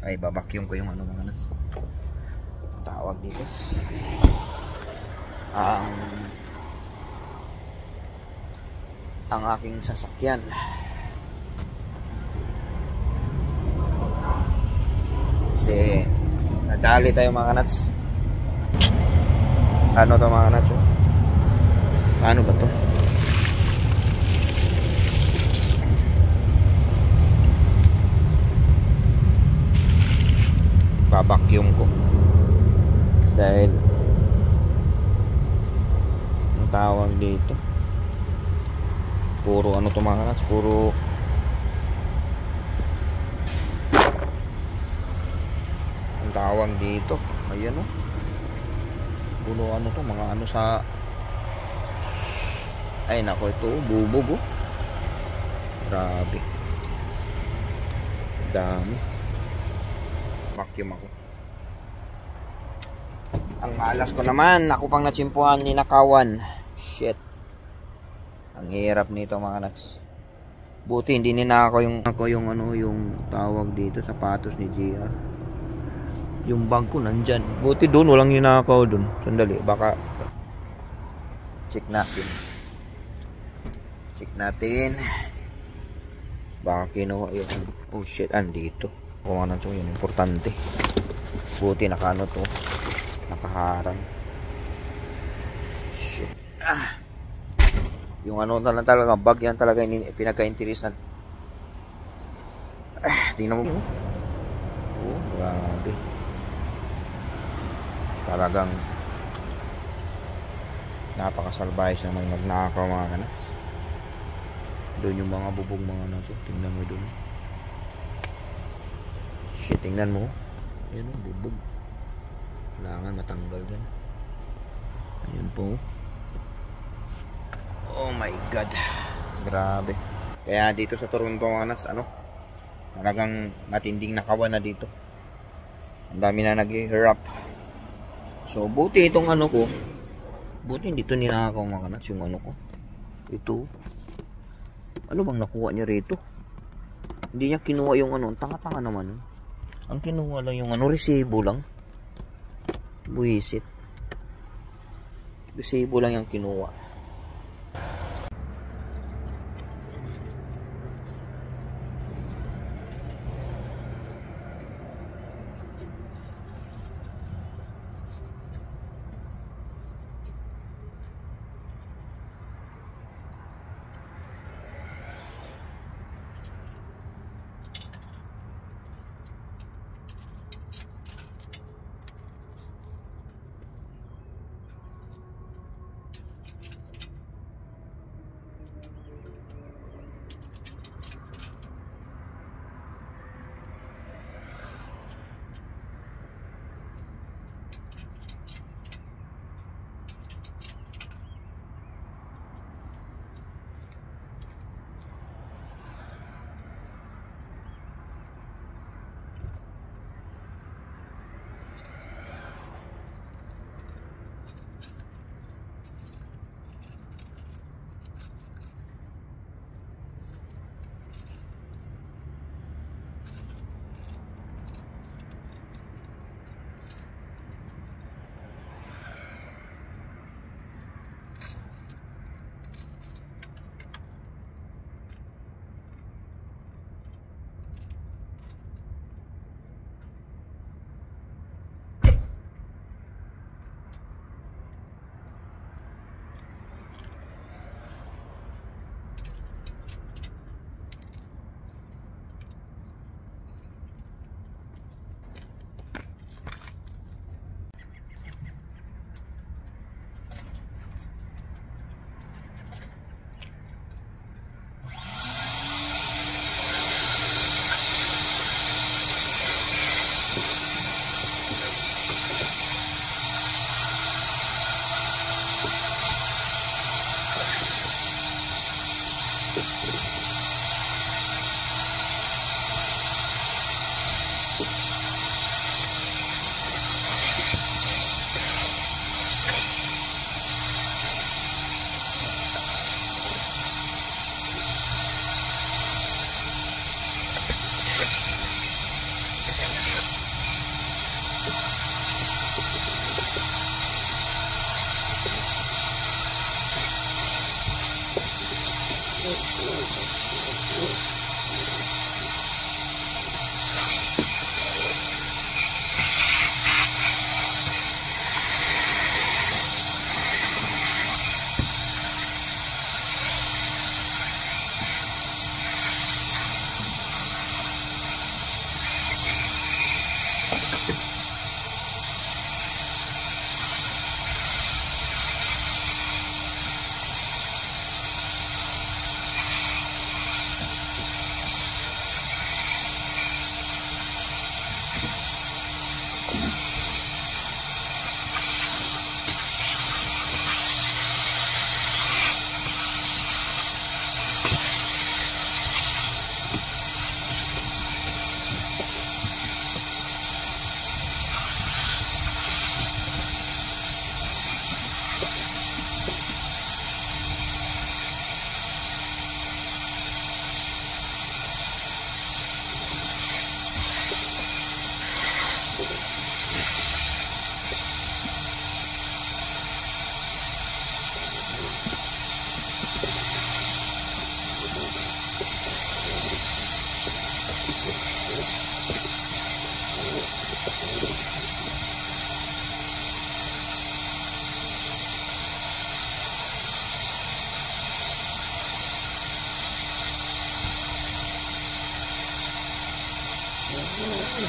Ay, babakyong ko yung ano mga nuts. Tawag dito. Ang aking sasakyan. Kasi nadali tayo mga nuts. Ano to mga nuts? Paano ba to? Babakyong ko dahil ang tawag dito puro ano to mga nuts, puro ang tawag dito ayan o, puro ano to, mga ano sa ay nako, ito bubog oh, grabe dami. Vacuum ako. Ang malas ko naman, ako pang natsimpuhan ni nakawan. Shit. Ang hirap nito mga nuts. Buti hindi ninakaw yung ano, yung tawag dito, sapatos ni JR. Yung bag ko nandyan. Buti doon, walang ninakaw doon. Sandali, baka check natin. Check natin. Baka kinuha yun. Oh shit, andito. Kung ano ito, yun, importante. Buti nakaano to, nakaharang. Shit. Yung ano talaga, bag yan talaga pinagka-interesan. Tingnan mo. Oh, grabe. Talagang napakasalbahe siya ng magnakaw mga kanas. Doon yung mga bubong mga naso. Tingnan mo doon. Shit, tingnan mo. Ayan o, bubog. Kailangan matanggal dyan. Ayan po. Oh my god. Grabe. Kaya dito sa Toronto mga nas, ano, talagang matinding nakawan na dito. Ang dami na nag-hirap. So, buti itong ano ko. Buti hindi ito ninakaw mga nas, yung ano ko. Ito. Ano bang nakuha niya rito? Hindi niya kinuha yung ano. Tanga-tanga naman. Ang kinuha lang yung ano, resibo lang. Buisit. Resibo lang yung kinuha. Good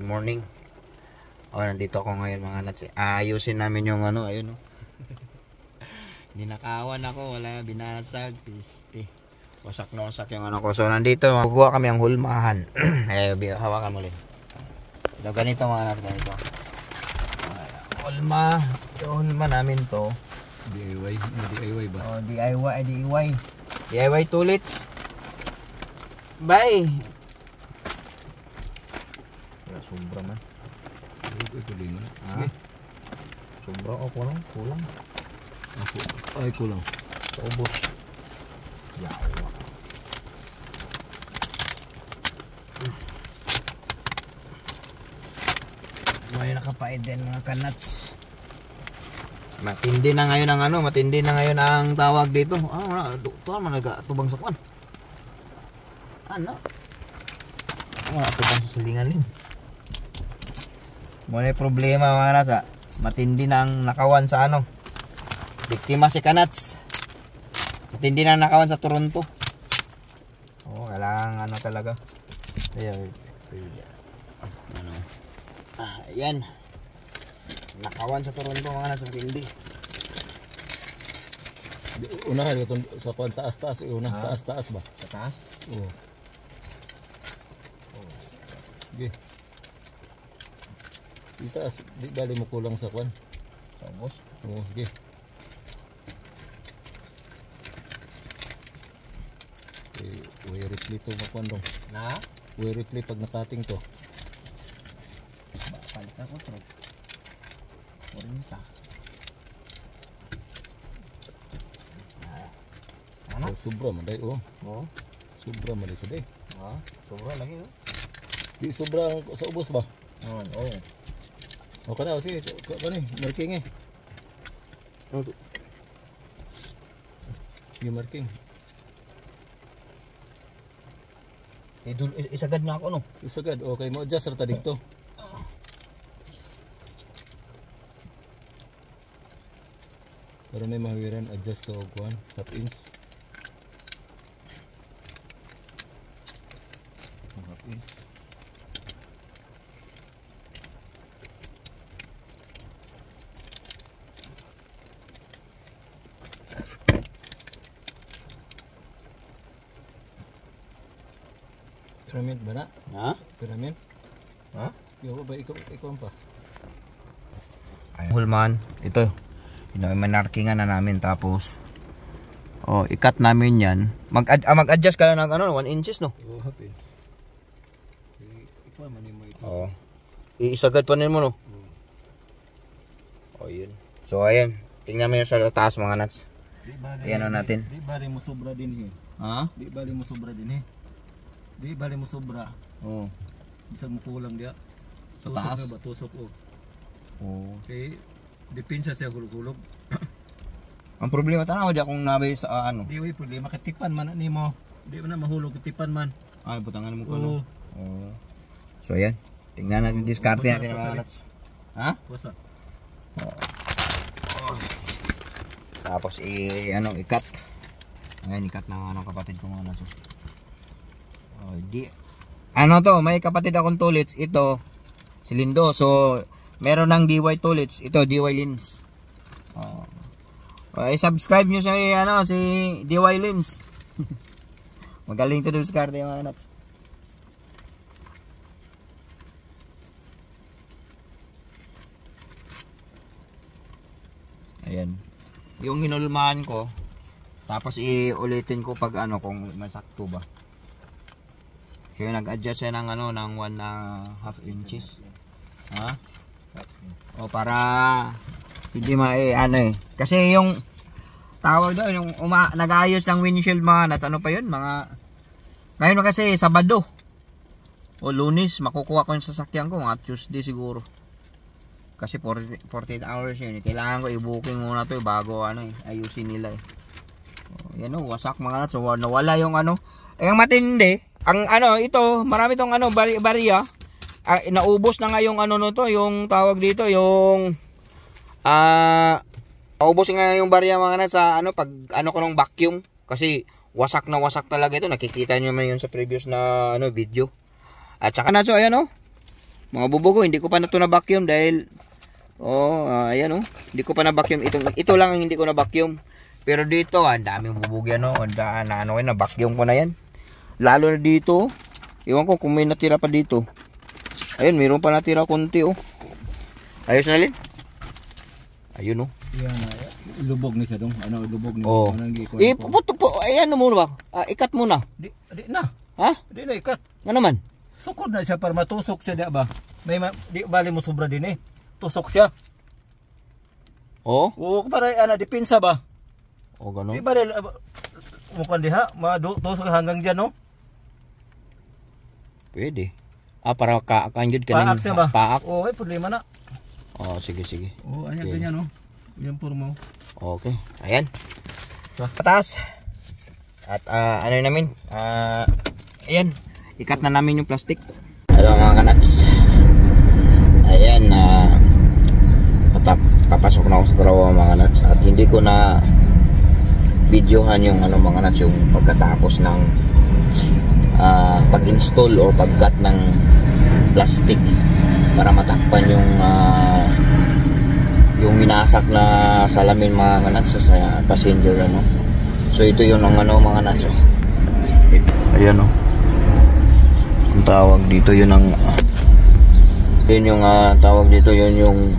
morning. Nandito ako ngayon mga nuts. Ayusin namin yung ano, ayun oh. Ninakawan ako, wala binasag, piste. Wasak na wasak yung ano ko. So nandito, magawa kami ang hulmahan. Hawakan mo ulit. Ito ganito mga nuts, ganito. Yung hulma namin to. DIY, DIY ba? Oh, DIY tulits. Bye. Sobra man. Ito din man. Sige. Sobra o kulang? Kulang. Ay, kulang. Ubos. Yawa. May nakapait din mga kanats. Matindi na ngayon ang ano, matindi na ngayon ang tawag dito. Tuwan man nagatubang sa kwan. Ano? Wala tubang sa silingaling. Muna yung problema mga nasa, matindi na ang nakawan sa ano. Biktima si Kanats. Matindi na ang nakawan sa Toronto. Oo, kailangan ano talaga. Ayan. Ano? Ayan. Nakawan sa Toronto mga nasa, matindi. Unahan ito sa kwan, taas-taas. Taas-taas ba? Sa taas? Oo. Okay. Itaas, di bali mo kulang sa kwan. Sa ubos? Oo, sige. Way replay to makwan dong. Na? Way replay pag nakating to. Palit ako trog. 40. Ano? Sobra man day, oh. Oo. Sobra man day sa day. Sobra lagi oh. Di sobra sa ubos ba? Oo. O ka na, sige. Kani, marking eh. Sige, marking. Isagad na ako no. Isagad, okay mo. Adjust rata dito. Para may mahawiran, adjust to og 1 half inch. Half inch. pyramid ba na? Ha? Pyramid? Ha? Yo, ba ikaw pa? Hulman, ito. Manarkingan na namin tapos ikat namin yan. Mag-adjust ka na ng 1 inches, no? Oh, half inch. Ikaw man mo ito. Oo. Iisagad pa rin mo, no? Yun. So, ayan. Tingnan mo yun sa taas, mga nuts. Ayan natin. Di bali mo sobra din eh. Ha? Di bali mo sobra din eh. Di bali mo sobra. Oo. Bisag mo kulang dia. Sa taas? Tusok na ba? Tusok o. Oo. Okay. Depensa siya hulog-hulog. Ang problema tanaw di akong nabay sa Di way problema katipan man ni mo. Di na mahulog katipan man. Ay, butangan mo ko. Oo. Oo. So, ayan. Tingnan natin, discard natin ang mga nuts. Ha? Wasa. Tapos ikat. Ayan, ikat na kapatid ko mga nuts. To, may kapatid akong tullets. Ito, si Lindo. So, meron ng DY tullets. Ito, DY Lins. Subscribe nyo si DY Lins. Magaling to discard yung mga nuts. Ayan. Yung hinulmahan ko, tapos iulitin ko pag kung masakto ba. Kaya nag-adjust siya ng ng 1.5 inches. Ha? O para hindi kasi yung tawag doon yung nag-ayos ng windshield mga nuts, pa yun ngayon kasi Sabado o Lunes makukuha ko yung sasakyan ko, mga Tuesday siguro kasi 48 hours yun. Kailangan ko i-booking muna to bago ayusin nila yan wasak mga nuts. So nawala yung ang matindi ang ito marami tong barya. Naubos na nga yung yung tawag dito yung naubos nga yung barya mga nuts sa pag ko ng vacuum kasi wasak talaga ito. Nakikita nyo man yun sa previous na video. At saka na ayan mga bubugo, hindi ko pa na ito na vacuum dahil ayan hindi ko pa na vacuum. Ito lang ang hindi ko na vacuum. Pero dito ang daming bubugo yan na vacuum ko na yan. Lalo na dito, iwan ko kung may natira pa dito. Ayun, mayroon pa natira konti ayos na rin. Ayun yan lubog ni siya dong lubog ni ayan mo ba? Ikat mo na. Di na. Ha? Di na ikat. Nga naman? Sukod na siya para matusok siya, di ba? Di bali mo sobra din eh. Tusok siya. Oo, para depensa ba? Gano'n. Di bali mukhang diha, matusok hanggang dyan, no? Pwede. Para kaanjud ka paak siya ba? Paak. Oo, problema na. Sige. Ayan, okay. Ganyan, no? Yan po mo. Okay, ayan. Patas. At namin? Ayan. Ikat na namin yung plastic. Hello mga kanats. Ayan, papasok na ako sa trabaho mga kanats. At hindi ko na videohan yung mga nuts, yung pagkatapos ng pag-install or pag-cut ng plastic para matakpan yung minasak na salamin mga nuts sa passenger So ito yung mga nuts. Ayan ang tawag dito yun yung tawag dito yun yung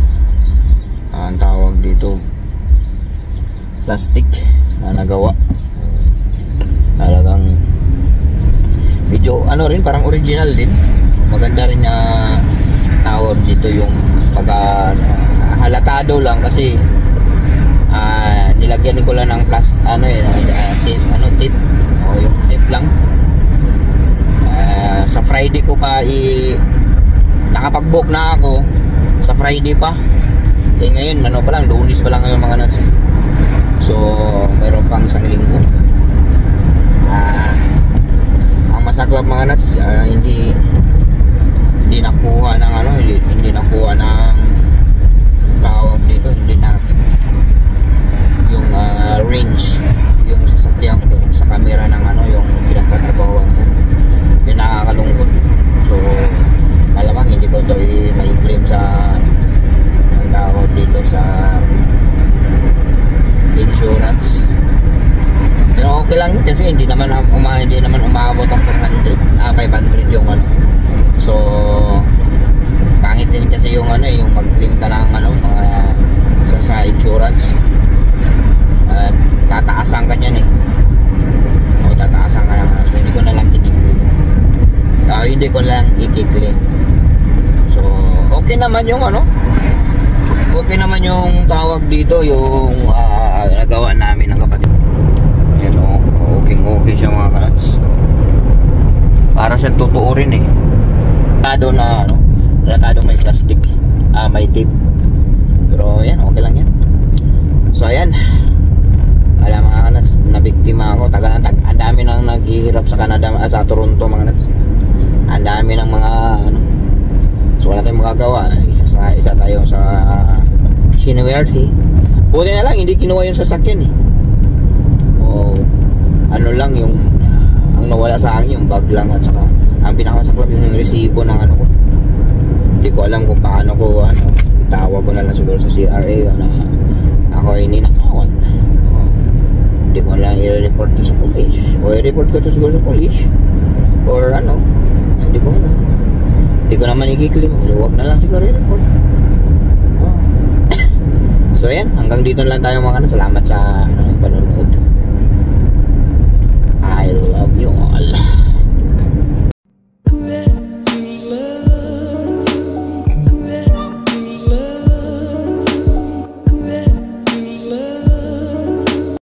ang tawag dito plastic na nagawa. Talagang medyo rin parang original din. Maganda rin na tawag dito yung pag halatado lang kasi nilagyan ko lang ng tape yung tape lang. Sa Friday ko pa nakapag-book na ako sa Friday pa. Ngayon pa lang, Lunes pa lang ngayon mga nuts. So meron pang isang linggo. Ang masaklap mga nuts, hindi nakuha ng hindi nakuha ng tawag dito, hindi natin yung range yung sasakyan ko sa camera ng yung pinagtatrabahoan ko. Yung nakakalungkot. So malamang hindi ko ito i-claim sa ang tawag dito sa insurance. Pero okay lang kasi hindi naman umabot ang 500 yun. naman yung ano, okay naman yung tawag dito, yung nagawa namin ng kapatid. Ayan, okay siya mga kanats. So, para siyang totoo rin eh. Latado na ano, latado may plastic, may tape. Pero ayan, okay lang yan. So ayan, alam mga kanats, nabiktima ako. Ang dami nang naghihirap sa Canada, sa Toronto mga kanats. Ang dami ng mga ano. So wala tayong magagawa. Isa tayo sa Shinwerte. Buti na lang hindi kinuha yung sasakyan eh. O ano lang yung ang nawala sa akin yung bag lang, at saka ang pinakamasaklap yung resibo ng ano ko. Hindi ko alam kung paano ko ano, itawag ko na lang siguro sa CRA na ako ay ninakawan. Hindi ko lang i-report to sa police, o i-report ko to siguro sa police or ano, hindi ko alam. Hindi ko naman i-claim, so wag na lang siguro i-report. So yan, hanggang dito lang tayo mga kanat. Salamat sa panonood. I love you all.